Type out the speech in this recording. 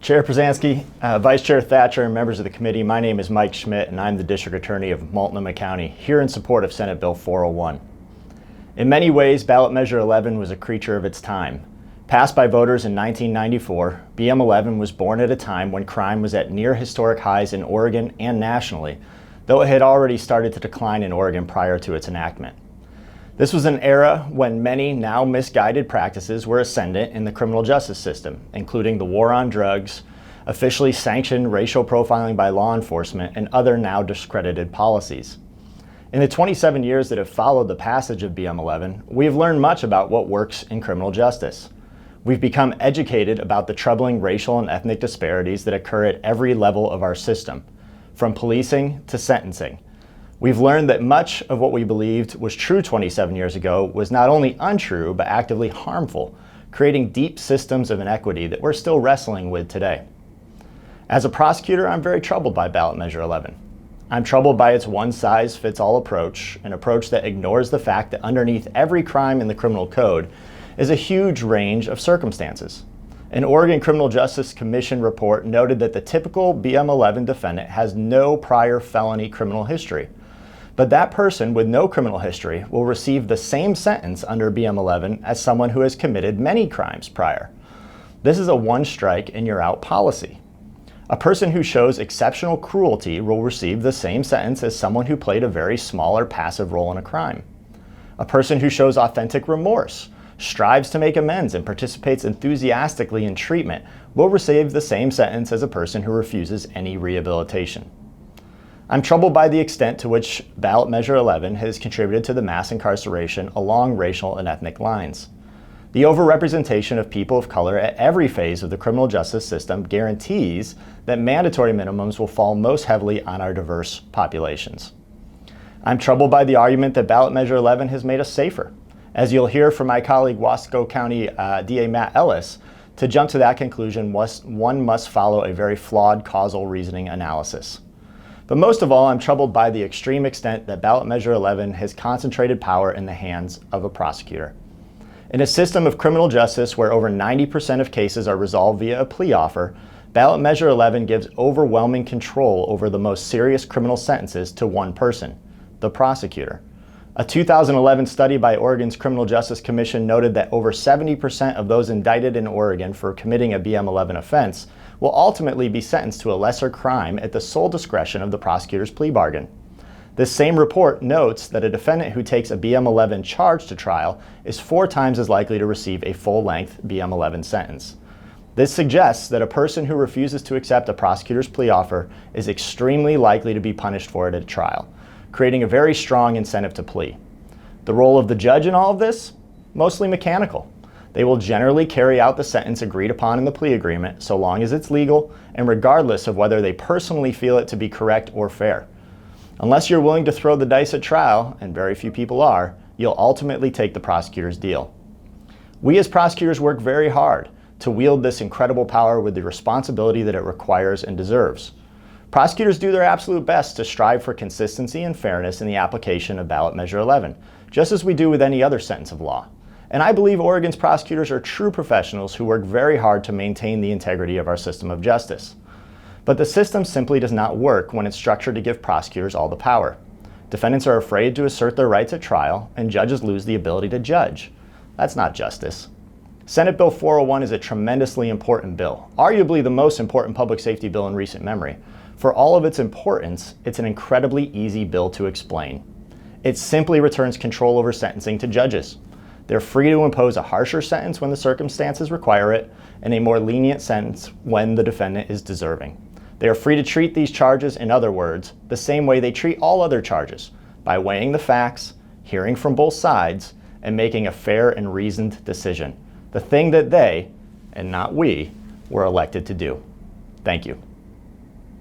Chair Przanski, Vice Chair Thatcher, and members of the committee, my name is Mike Schmidt, and I'm the District Attorney of Multnomah County, here in support of Senate Bill 401. In many ways, Ballot Measure 11 was a creature of its time. Passed by voters in 1994, BM 11 was born at a time when crime was at near historic highs in Oregon and nationally, though it had already started to decline in Oregon prior to its enactment. This was an era when many now misguided practices were ascendant in the criminal justice system, including the war on drugs, officially sanctioned racial profiling by law enforcement, and other now discredited policies. In the 27 years that have followed the passage of BM 11, we have learned much about what works in criminal justice. We've become educated about the troubling racial and ethnic disparities that occur at every level of our system, from policing to sentencing. We've learned that much of what we believed was true 27 years ago was not only untrue, but actively harmful, creating deep systems of inequity that we're still wrestling with today. As a prosecutor, I'm very troubled by Ballot Measure 11. I'm troubled by its one-size-fits-all approach, an approach that ignores the fact that underneath every crime in the criminal code is a huge range of circumstances. An Oregon Criminal Justice Commission report noted that the typical BM 11 defendant has no prior felony criminal history. But that person with no criminal history will receive the same sentence under BM 11 as someone who has committed many crimes prior. This is a one-strike and you're out policy. A person who shows exceptional cruelty will receive the same sentence as someone who played a very small or passive role in a crime. A person who shows authentic remorse, strives to make amends, and participates enthusiastically in treatment will receive the same sentence as a person who refuses any rehabilitation. I'm troubled by the extent to which Ballot Measure 11 has contributed to the mass incarceration along racial and ethnic lines. The overrepresentation of people of color at every phase of the criminal justice system guarantees that mandatory minimums will fall most heavily on our diverse populations. I'm troubled by the argument that Ballot Measure 11 has made us safer. As you'll hear from my colleague Wasco County DA Matt Ellis, to jump to that conclusion, one must follow a very flawed causal reasoning analysis. But most of all, I'm troubled by the extreme extent that Ballot Measure 11 has concentrated power in the hands of a prosecutor. In a system of criminal justice where over 90% of cases are resolved via a plea offer, Ballot Measure 11 gives overwhelming control over the most serious criminal sentences to one person, the prosecutor. A 2011 study by Oregon's Criminal Justice Commission noted that over 70% of those indicted in Oregon for committing a BM 11 offense will ultimately be sentenced to a lesser crime at the sole discretion of the prosecutor's plea bargain. This same report notes that a defendant who takes a BM 11 charge to trial is 4 times as likely to receive a full-length BM 11 sentence. This suggests that a person who refuses to accept a prosecutor's plea offer is extremely likely to be punished for it at trial, creating a very strong incentive to plea. The role of the judge in all of this? Mostly mechanical. They will generally carry out the sentence agreed upon in the plea agreement so long as it's legal and regardless of whether they personally feel it to be correct or fair. Unless you're willing to throw the dice at trial, and very few people are, you'll ultimately take the prosecutor's deal. We as prosecutors work very hard to wield this incredible power with the responsibility that it requires and deserves. Prosecutors do their absolute best to strive for consistency and fairness in the application of Ballot Measure 11, just as we do with any other sentence of law. And I believe Oregon's prosecutors are true professionals who work very hard to maintain the integrity of our system of justice. But the system simply does not work when it's structured to give prosecutors all the power. Defendants are afraid to assert their rights at trial, and judges lose the ability to judge. That's not justice. Senate Bill 401 is a tremendously important bill, arguably the most important public safety bill in recent memory. For all of its importance, it's an incredibly easy bill to explain. It simply returns control over sentencing to judges. They're free to impose a harsher sentence when the circumstances require it, and a more lenient sentence when the defendant is deserving. They are free to treat these charges, in other words, the same way they treat all other charges, by weighing the facts, hearing from both sides, and making a fair and reasoned decision. The thing that they, and not we, were elected to do. Thank you.